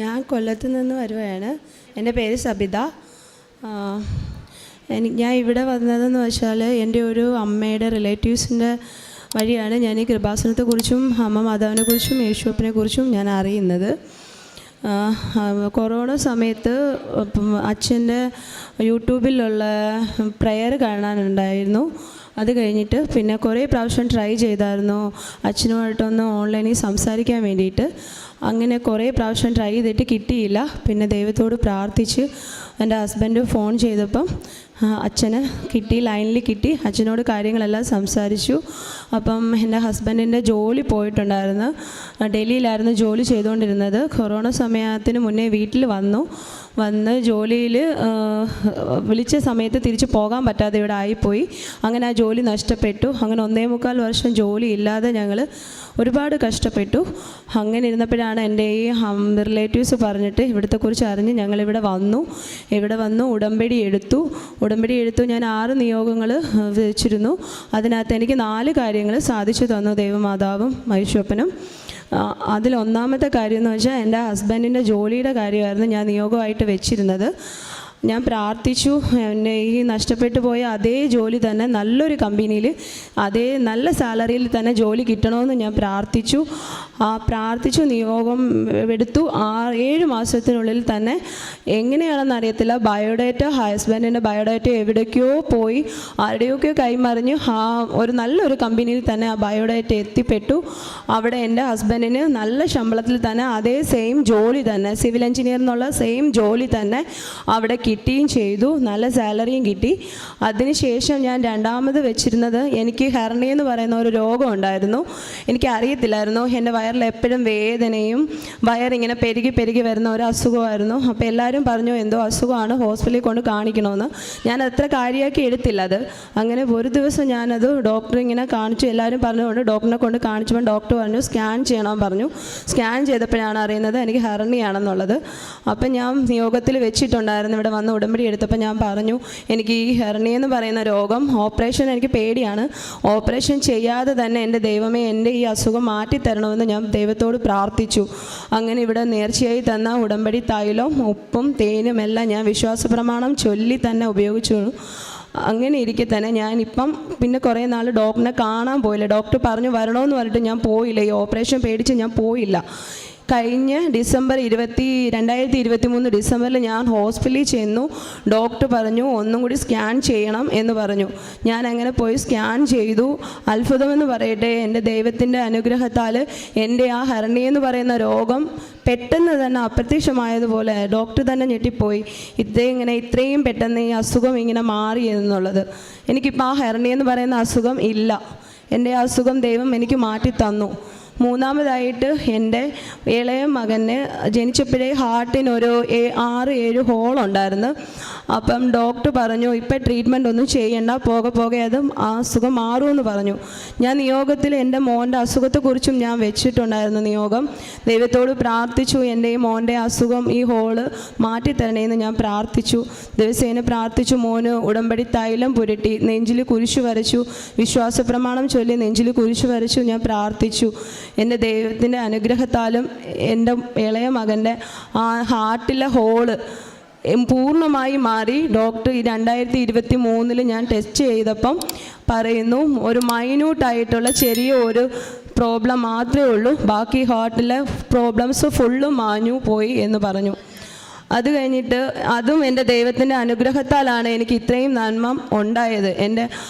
ഞാൻ കൊല്ലത്ത് നിന്ന് വരുവാണ്. എൻ്റെ പേര് സബിത. ഞാൻ ഇവിടെ വന്നതെന്ന് വെച്ചാൽ എൻ്റെ ഒരു അമ്മയുടെ റിലേറ്റീവ്സിൻ്റെ വഴിയാണ് ഞാൻ ഈ കൃപാസനത്തെക്കുറിച്ചും അമ്മ മാതാവിനെക്കുറിച്ചും യേശുവിനെക്കുറിച്ചും ഞാൻ അറിയുന്നത്. കൊറോണ സമയത്ത് അച്ഛൻ്റെ യൂട്യൂബിലുള്ള പ്രെയർ കാണാനുണ്ടായിരുന്നു. അത് കഴിഞ്ഞിട്ട് പിന്നെ കുറേ പ്രാവശ്യം ട്രൈ ചെയ്തായിരുന്നു അച്ഛനുമായിട്ടൊന്ന് ഓൺലൈനിൽ സംസാരിക്കാൻ വേണ്ടിയിട്ട്. അങ്ങനെ കുറേ പ്രാവശ്യം ട്രൈ ചെയ്തിട്ട് കിട്ടിയില്ല. പിന്നെ ദൈവത്തോട് പ്രാർത്ഥിച്ച് എൻ്റെ ഹസ്ബൻഡ് ഫോൺ ചെയ്തപ്പം അച്ഛന് കിട്ടി, ലൈനിൽ കിട്ടി. അച്ഛനോട് കാര്യങ്ങളെല്ലാം സംസാരിച്ചു. അപ്പം എൻ്റെ ഹസ്ബൻഡിൻ്റെ ജോലി പോയിട്ടുണ്ടായിരുന്നു. ഡൽഹിയിലായിരുന്നു ജോലി ചെയ്തുകൊണ്ടിരുന്നത്. കൊറോണ സമയത്തിന് മുന്നേ വീട്ടിൽ വന്ന് ജോലിയിൽ വിളിച്ച സമയത്ത് തിരിച്ച് പോകാൻ പറ്റാതെ ഇവിടെ ആയിപ്പോയി. അങ്ങനെ ആ ജോലി നഷ്ടപ്പെട്ടു. അങ്ങനെ 1.25 വർഷം ജോലി ഇല്ലാതെ ഞങ്ങൾ ഒരുപാട് കഷ്ടപ്പെട്ടു. അങ്ങനെ ഇരുന്നപ്പോഴാണ് എൻ്റെ ഈ റിലേറ്റീവ്സ് പറഞ്ഞിട്ട് ഇവിടത്തെക്കുറിച്ച് അറിഞ്ഞ് ഞങ്ങളിവിടെ വന്നു ഉടമ്പടി എടുത്തു. ഞാൻ 6 നിയോഗങ്ങൾ വെച്ചിരുന്നു. അതിനകത്ത് എനിക്ക് 4 കാര്യങ്ങൾ സാധിച്ചു തന്നു ദൈവമാതാവും യേശുവപ്പനും. അതിൽ ഒന്നാമത്തെ കാര്യം എന്ന് വെച്ചാൽ എൻ്റെ ഹസ്ബൻഡിൻ്റെ ജോലിയുടെ കാര്യമായിരുന്നു ഞാൻ നിയോഗമായിട്ട് വെച്ചിരുന്നത്. ഞാൻ പ്രാർത്ഥിച്ചു, എന്നെ ഈ നഷ്ടപ്പെട്ടു പോയ അതേ ജോലി തന്നെ നല്ലൊരു കമ്പനിയിൽ അതേ നല്ല സാലറിയിൽ തന്നെ ജോലി കിട്ടണമെന്ന് ഞാൻ പ്രാർത്ഥിച്ചു. നിയോഗം എടുത്തു. 7 മാസത്തിനുള്ളിൽ തന്നെ എങ്ങനെയാണെന്ന് അറിയത്തില്ല, ഹസ്ബൻഡിൻ്റെ ബയോഡേറ്റ എവിടേക്കോ പോയി ആരുടെയൊക്കെ കൈമറിഞ്ഞ് ഒരു നല്ലൊരു കമ്പനിയിൽ തന്നെ ആ ബയോഡേറ്റ എത്തിപ്പെട്ടു. അവിടെ എൻ്റെ ഹസ്ബൻഡിന് നല്ല ശമ്പളത്തിൽ തന്നെ അതേ സെയിം ജോലി തന്നെ, സിവിൽ എഞ്ചിനീയർ എന്നുള്ള സെയിം ജോലി തന്നെ അവിടെ കിട്ടുകയും ചെയ്തു. നല്ല സാലറിയും കിട്ടി. അതിനുശേഷം ഞാൻ രണ്ടാമത് വെച്ചിരുന്നത്, എനിക്ക് ഹെർണിയ എന്ന് പറയുന്ന ഒരു രോഗം ഉണ്ടായിരുന്നു. എനിക്കറിയത്തില്ലായിരുന്നു. എൻ്റെ വയറിൽ എപ്പോഴും വേദനയും വയറിങ്ങനെ പെരുകി വരുന്ന ഒരു അസുഖമായിരുന്നു. അപ്പോൾ എല്ലാവരും പറഞ്ഞു എന്തോ അസുഖമാണ്, ഹോസ്പിറ്റലിൽ കൊണ്ട് കാണിക്കണമെന്ന്. ഞാൻ അത്ര കാര്യമാക്കി എടുത്തില്ല അത്. അങ്ങനെ ഒരു ദിവസം ഞാനത് ഡോക്ടറെ ഇങ്ങനെ കാണിച്ചു. എല്ലാവരും പറഞ്ഞുകൊണ്ട് ഡോക്ടറിനെ കൊണ്ട് കാണിച്ചപ്പോൾ ഡോക്ടർ പറഞ്ഞു സ്കാൻ ചെയ്യണമെന്ന് പറഞ്ഞു. സ്കാൻ ചെയ്തപ്പോഴാണ് അറിയുന്നത് എനിക്ക് ഹെർണിയാണെന്നുള്ളത്. അപ്പം ഞാൻ നിയോഗത്തിൽ വെച്ചിട്ടുണ്ടായിരുന്നു. ഇവിടെ വന്ന് ഉടമ്പടി എടുത്തപ്പോൾ ഞാൻ പറഞ്ഞു എനിക്ക് ഈ ഹെർണിയ എന്ന് പറയുന്ന രോഗം, ഓപ്പറേഷൻ എനിക്ക് പേടിയാണ്. ഓപ്പറേഷൻ ചെയ്യാതെ തന്നെ എൻ്റെ ദൈവമേ എൻ്റെ ഈ അസുഖം മാറ്റിത്തരണമെന്ന് ഞാൻ ദൈവത്തോട് പ്രാർത്ഥിച്ചു. അങ്ങനെ ഇവിടെ നേർച്ചയായി തന്ന ഉടമ്പടി തൈലവും ഉപ്പും തേനും എല്ലാം ഞാൻ വിശ്വാസ പ്രമാണം ചൊല്ലി തന്നെ ഉപയോഗിച്ചു. അങ്ങനെ ഇരിക്കെ തന്നെ ഞാനിപ്പം പിന്നെ കുറേ നാൾ ഡോക്ടറിനെ കാണാൻ പോയില്ല. ഡോക്ടർ പറഞ്ഞു വരണമെന്ന് പറഞ്ഞിട്ട് ഞാൻ പോയില്ല. ഈ ഓപ്പറേഷൻ പേടിച്ച് ഞാൻ പോയില്ല. കഴിഞ്ഞ 2023 ഡിസംബറിൽ ഞാൻ ഹോസ്പിറ്റലിൽ ചെന്നു. ഡോക്ടർ പറഞ്ഞു ഒന്നും കൂടി സ്കാൻ ചെയ്യണം എന്ന് പറഞ്ഞു. ഞാൻ അങ്ങനെ പോയി സ്കാൻ ചെയ്തു. അത്ഭുതമെന്ന് പറയട്ടെ, എൻ്റെ ദൈവത്തിൻ്റെ അനുഗ്രഹത്താൽ എൻ്റെ ആ ഹെർണിയ എന്ന് പറയുന്ന രോഗം പെട്ടെന്ന് തന്നെ അപ്രത്യക്ഷമായതുപോലെ ഡോക്ടർ തന്നെ ഞെട്ടിപ്പോയി. ഇത്രയും പെട്ടെന്ന് ഈ അസുഖം ഇങ്ങനെ മാറി എന്നുള്ളത്. എനിക്കിപ്പോൾ ആ ഹെർണിയ എന്ന് പറയുന്ന അസുഖം ഇല്ല. എൻ്റെ അസുഖം ദൈവം എനിക്ക് മാറ്റി തന്നു. മൂന്നാമതായിട്ട് എൻ്റെ ഇളയ മകന് ജനിച്ചപ്പോഴേ ഹാർട്ടിനൊരു 6-7 ഹോളുണ്ടായിരുന്നു. അപ്പം ഡോക്ടർ പറഞ്ഞു ഇപ്പം ട്രീറ്റ്മെൻറ്റ് ഒന്നും ചെയ്യണ്ട, പോകെ അത് ആ അസുഖം മാറുമെന്ന് പറഞ്ഞു. ഞാൻ നിയോഗത്തിൽ എൻ്റെ മോൻ്റെ അസുഖത്തെക്കുറിച്ചും ഞാൻ വെച്ചിട്ടുണ്ടായിരുന്നു നിയോഗം. ദൈവത്തോട് പ്രാർത്ഥിച്ചു എൻ്റെ ഈ മോൻ്റെ അസുഖം, ഈ ഹോള് മാറ്റിത്തരണേന്ന് ഞാൻ പ്രാർത്ഥിച്ചു. ദിവസേന പ്രാർത്ഥിച്ചു. മോന് ഉടമ്പടി തൈലം പുരട്ടി നെഞ്ചിൽ കുരിശു വരച്ചു. വിശ്വാസ പ്രമാണം ചൊല്ലി നെഞ്ചിൽ കുരിശു വരച്ചു. ഞാൻ പ്രാർത്ഥിച്ചു. എൻ്റെ ദൈവത്തിൻ്റെ അനുഗ്രഹത്താലും എൻ്റെ ഇളയ മകൻ്റെ ആ ഹാർട്ടിലെ ഹോള് പൂർണ്ണമായി മാറി. ഡോക്ടർ 2023 ഞാൻ ടെസ്റ്റ് ചെയ്തപ്പം പറയുന്നു ഒരു മൈന്യൂട്ടായിട്ടുള്ള ചെറിയ ഒരു പ്രോബ്ലം മാത്രമേ ഉള്ളൂ, ബാക്കി ഹാർട്ടിലെ പ്രോബ്ലംസ് ഫുള്ളും മാഞ്ഞു പോയി എന്ന് പറഞ്ഞു. അത് കഴിഞ്ഞിട്ട് അതും എൻ്റെ ദൈവത്തിൻ്റെ അനുഗ്രഹത്താലാണ് എനിക്ക് ഇത്രയും നന്മ ഉണ്ടായത്. എൻ്റെ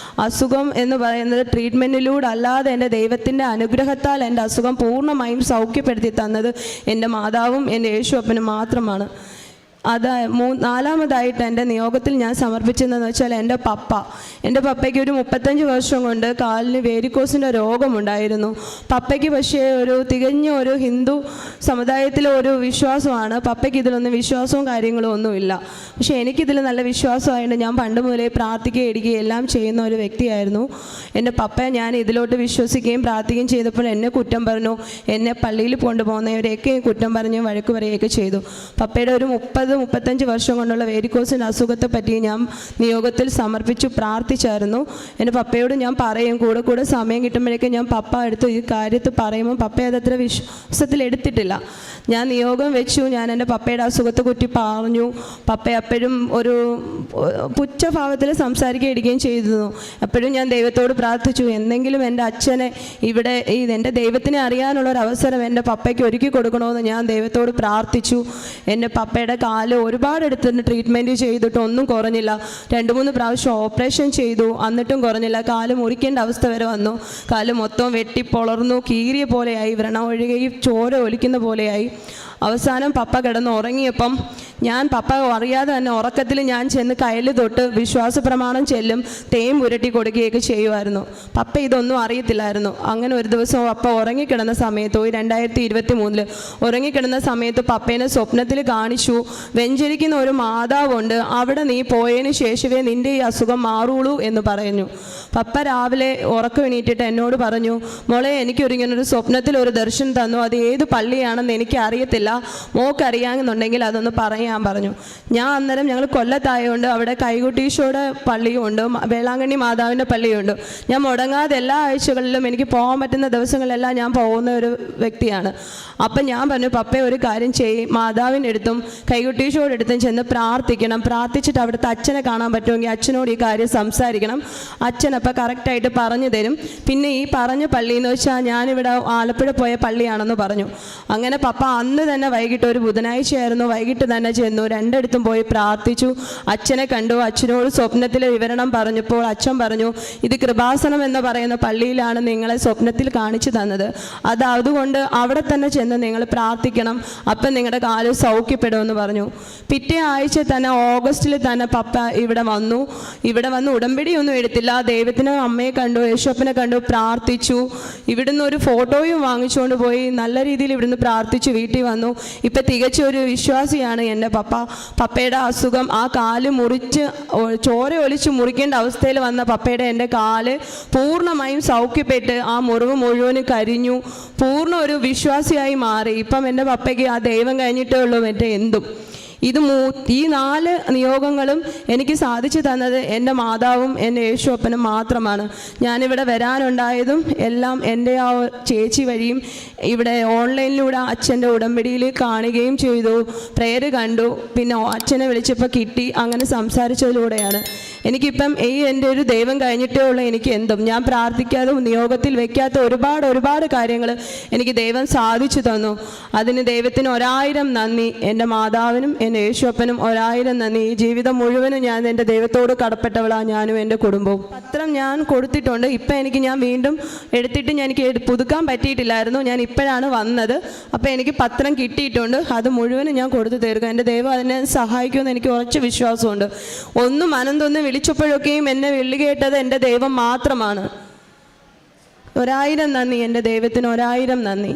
അസുഖം എന്ന് പറയുന്നത് ട്രീറ്റ്മെൻറ്റിലൂടെ അല്ലാതെ എൻ്റെ ദൈവത്തിൻ്റെ അനുഗ്രഹത്താൽ എൻ്റെ അസുഖം പൂർണ്ണമായും സൗഖ്യപ്പെടുത്തി തന്നത് എൻ്റെ മാതാവും എൻ്റെ യേശുവപ്പനും മാത്രമാണ്. നാലാമതായിട്ട് എൻ്റെ നിയോഗത്തിൽ ഞാൻ സമർപ്പിച്ചതെന്ന് വെച്ചാൽ എൻ്റെ പപ്പയ്ക്ക് ഒരു 35 വർഷം കൊണ്ട് കാലിന് വേരിക്കോസിൻ്റെ രോഗമുണ്ടായിരുന്നു. പപ്പയ്ക്ക് പക്ഷേ തികഞ്ഞ ഒരു ഹിന്ദു സമുദായത്തിലെ ഒരു വിശ്വാസമാണ്. പപ്പയ്ക്ക് ഇതിലൊന്നും വിശ്വാസവും കാര്യങ്ങളും ഒന്നുമില്ല. പക്ഷേ എനിക്കിതിൽ നല്ല വിശ്വാസമായിട്ട് ഞാൻ പണ്ട് മുതലേ പ്രാർത്ഥിക്കുകയും ഇടിക്കുകയും എല്ലാം ചെയ്യുന്ന ഒരു വ്യക്തിയായിരുന്നു. എൻ്റെ പപ്പയെ ഞാൻ ഇതിലോട്ട് വിശ്വസിക്കുകയും പ്രാർത്ഥിക്കുകയും ചെയ്തപ്പോൾ എന്നെ കുറ്റം പറഞ്ഞു. എന്നെ പള്ളിയിൽ കൊണ്ടുപോകുന്നവരെയൊക്കെ കുറ്റം പറഞ്ഞ് വഴക്ക് പറയുകയൊക്കെ ചെയ്തു. പപ്പയുടെ ഒരു 30 35 വർഷം കൊണ്ടുള്ള വേരിക്കോസിൻ്റെ അസുഖത്തെ പറ്റി ഞാൻ നിയോഗത്തിൽ സമർപ്പിച്ചു പ്രാർത്ഥിച്ചായിരുന്നു. എൻ്റെ പപ്പയോട് ഞാൻ പറയും, കൂടെ സമയം കിട്ടുമ്പോഴേക്കും ഞാൻ പപ്പ അടുത്ത് ഈ കാര്യത്തിൽ പറയുമ്പോൾ പപ്പ അതത്ര വിശ്വാസത്തിൽ എടുത്തിട്ടില്ല. ഞാൻ നിയോഗം വെച്ചു, ഞാൻ എൻ്റെ പപ്പയുടെ അസുഖത്തെ കുറ്റി പറഞ്ഞു. പപ്പ എപ്പോഴും ഒരു പുച്ഛഭാവത്തിൽ സംസാരിക്കുകയും ചെയ്തിരുന്നു. എപ്പോഴും ഞാൻ ദൈവത്തോട് പ്രാർത്ഥിച്ചു, എന്തെങ്കിലും എൻ്റെ അച്ഛനെ ഇവിടെ എൻ്റെ ദൈവത്തിനെ അറിയാനുള്ള ഒരു അവസരം എൻ്റെ പപ്പയ്ക്ക് ഒരുക്കി കൊടുക്കണമെന്ന് ഞാൻ ദൈവത്തോട് പ്രാർത്ഥിച്ചു. എൻ്റെ പപ്പയുടെ കാല് ഒരുപാട് എടുത്തിട്ട് ട്രീറ്റ്മെൻറ്റ് ചെയ്തിട്ട് ഒന്നും കുറഞ്ഞില്ല. 2-3 പ്രാവശ്യം ഓപ്പറേഷൻ ചെയ്തു, എന്നിട്ടും കുറഞ്ഞില്ല. കാല് മുറിക്കേണ്ട അവസ്ഥ വരെ വന്നു. കാല് മൊത്തം വെട്ടിപ്പൊളർന്നു, കീറിയ പോലെയായി, വ്രണം ഒഴുകുകയും ചോര ഒലിക്കുന്ന പോലെയായി. അവസാനം പപ്പ കിടന്ന് ഉറങ്ങിയപ്പം ഞാൻ പപ്പ അറിയാതെ തന്നെ ഉറക്കത്തിൽ ഞാൻ ചെന്ന് കയ്യിൽ തൊട്ട് വിശ്വാസ പ്രമാണം ചെല്ലും, തേൻ പുരട്ടി കൊടുക്കുകയൊക്കെ ചെയ്യുമായിരുന്നു. പപ്പ ഇതൊന്നും അറിയത്തില്ലായിരുന്നു. അങ്ങനെ ഒരു ദിവസം പപ്പ ഉറങ്ങിക്കിടന്ന സമയത്ത് 2023 ഉറങ്ങിക്കിടന്ന സമയത്ത് പപ്പേനെ സ്വപ്നത്തിൽ കാണിച്ചു. വെഞ്ചരിക്കുന്ന ഒരു മാതാവുണ്ട്, അവിടെ നീ പോയതിന് ശേഷമേ നിൻ്റെ ഈ അസുഖം മാറുള്ളൂ എന്ന് പറഞ്ഞു. പപ്പ രാവിലെ ഉറക്കം എണീറ്റിട്ട് എന്നോട് പറഞ്ഞു, മോളെ എനിക്കൊരിങ്ങനൊരു സ്വപ്നത്തിൽ ഒരു ദർശനം തന്നു, അത് ഏത് പള്ളിയാണെന്ന് എനിക്ക് അറിയത്തില്ല, മോക്കറിയാമെന്നുണ്ടെങ്കിൽ അതൊന്ന് പറയാൻ പറഞ്ഞു. ഞാൻ അന്നേരം ഞങ്ങൾ കൊല്ലത്തായതുകൊണ്ട് അവിടെ കൈകുട്ടീശോയുടെ പള്ളിയുണ്ട്, വേളാങ്കണ്ണി മാതാവിൻ്റെ പള്ളിയുണ്ട്. ഞാൻ മുടങ്ങാതെ എല്ലാ ആഴ്ചകളിലും എനിക്ക് പോകാൻ പറ്റുന്ന ദിവസങ്ങളെല്ലാം ഞാൻ പോകുന്ന ഒരു വ്യക്തിയാണ്. അപ്പം ഞാൻ പറഞ്ഞു, പപ്പയെ ഒരു കാര്യം ചെയ്യും, മാതാവിൻ്റെ അടുത്തും കൈകുട്ടീശോയുടെ അടുത്തും ചെന്ന് പ്രാർത്ഥിക്കണം, പ്രാർത്ഥിച്ചിട്ട് അവിടുത്തെ അച്ഛനെ കാണാൻ പറ്റുമെങ്കിൽ അച്ഛനോട് ഈ കാര്യം സംസാരിക്കണം, അച്ഛനപ്പം കറക്റ്റായിട്ട് പറഞ്ഞു തരും. പിന്നെ ഈ പറഞ്ഞ പള്ളി എന്ന് വെച്ചാൽ ഞാനിവിടെ ആലപ്പുഴ പോയ പള്ളിയാണെന്ന് പറഞ്ഞു. അങ്ങനെ പപ്പ അന്ന് തന്നെ വൈകിട്ട്, ഒരു ബുധനാഴ്ചയായിരുന്നു, വൈകിട്ട് തന്നെ ചെന്നു, രണ്ടിടത്തും പോയി പ്രാർത്ഥിച്ചു. അച്ഛനെ കണ്ടു. അച്ഛനോട് സ്വപ്നത്തിലെ വിവരണം പറഞ്ഞപ്പോൾ അച്ഛൻ പറഞ്ഞു, ഇത് കൃപാസനം എന്ന് പറയുന്ന പള്ളിയിലാണ് നിങ്ങളെ സ്വപ്നത്തിൽ കാണിച്ചു തന്നത്, അതുകൊണ്ട് അവിടെ തന്നെ ചെന്ന് നിങ്ങൾ പ്രാർത്ഥിക്കണം, അപ്പം നിങ്ങളുടെ കാല് സൗഖ്യപ്പെടുമെന്ന് പറഞ്ഞു. പിറ്റേ ആഴ്ച തന്നെ ഓഗസ്റ്റിൽ തന്നെ പപ്പ ഇവിടെ വന്നു ഉടമ്പടിയൊന്നും എടുത്തില്ല. ദൈവത്തിനെ അമ്മയെ കണ്ടു, യേശുപ്പനെ കണ്ടു, പ്രാർത്ഥിച്ചു. ഇവിടുന്ന് ഒരു ഫോട്ടോയും വാങ്ങിച്ചുകൊണ്ട് പോയി നല്ല രീതിയിൽ ഇവിടുന്ന് പ്രാർത്ഥിച്ചു വീട്ടിൽ വന്നു. ഇപ്പം തികച്ച ഒരു വിശ്വാസിയാണ് എൻ്റെ പപ്പ. പപ്പയുടെ അസുഖം, ആ കാല് മുറിച്ച് ചോര ഒലിച്ച് മുറിക്കേണ്ട അവസ്ഥയിൽ വന്ന പപ്പയുടെ എൻ്റെ കാല് പൂർണ്ണമായും സൗഖ്യപ്പെട്ട് ആ മുറിവ് മുഴുവനും കരിഞ്ഞു, പൂർണ്ണ ഒരു വിശ്വാസിയായി മാറി. ഇപ്പം എൻ്റെ പപ്പയ്ക്ക് ആ ദൈവം കഴിഞ്ഞിട്ടേ ഉള്ളൂ മറ്റേ എന്തും. ഈ 4 നിയോഗങ്ങളും എനിക്ക് സാധിച്ചു തന്നത് എൻ്റെ മാതാവും എൻ്റെ യേശുപ്പനും മാത്രമാണ്. ഞാനിവിടെ വരാനുണ്ടായതും എല്ലാം എൻ്റെ ആ ചേച്ചി വഴിയും ഇവിടെ ഓൺലൈനിലൂടെ അച്ഛൻ്റെ ഉടമ്പടിയിൽ കാണുകയും ചെയ്തു, പ്രേയർ കണ്ടു, പിന്നെ അച്ഛനെ വിളിച്ചപ്പോൾ കിട്ടി, അങ്ങനെ സംസാരിച്ചതിലൂടെയാണ്. എനിക്കിപ്പം എൻ്റെ ഒരു ദൈവം കഴിഞ്ഞിട്ടേ ഉള്ളൂ എനിക്ക് എന്തും. ഞാൻ പ്രാർത്ഥിക്കാതെ നിയോഗത്തിൽ വെക്കാത്ത ഒരുപാട് കാര്യങ്ങൾ എനിക്ക് ദൈവം സാധിച്ചു തന്നു. അതിന് ദൈവത്തിന് 1000 നന്ദി. എൻ്റെ മാതാവിനും എൻ്റെ യേശുപ്പനും 1000 നന്ദി. ഈ ജീവിതം മുഴുവനും ഞാൻ എൻ്റെ ദൈവത്തോട് കടപ്പെട്ടവളാണ്, ഞാനും എൻ്റെ കുടുംബവും. പത്രം ഞാൻ കൊടുത്തിട്ടുണ്ട്. ഇപ്പം ഞാൻ വീണ്ടും എടുത്തിട്ട് എനിക്ക് പുതുക്കാൻ പറ്റിയിട്ടില്ലായിരുന്നു, ഞാൻ ഇപ്പോഴാണ് വന്നത്. അപ്പോൾ എനിക്ക് പത്രം കിട്ടിയിട്ടുണ്ട്, അത് മുഴുവനും ഞാൻ കൊടുത്തു തീർക്കുക. എൻ്റെ ദൈവം അതിനെ സഹായിക്കുമെന്ന് എനിക്ക് ഉറച്ച വിശ്വാസമുണ്ട്. ഒന്നും മനന്തൊന്നും വിളിച്ചപ്പോഴൊക്കെയും എന്നെ വിളി കേട്ടത് എൻ്റെ ദൈവം മാത്രമാണ്. 1000 നന്ദി, എൻ്റെ ദൈവത്തിന് 1000 നന്ദി.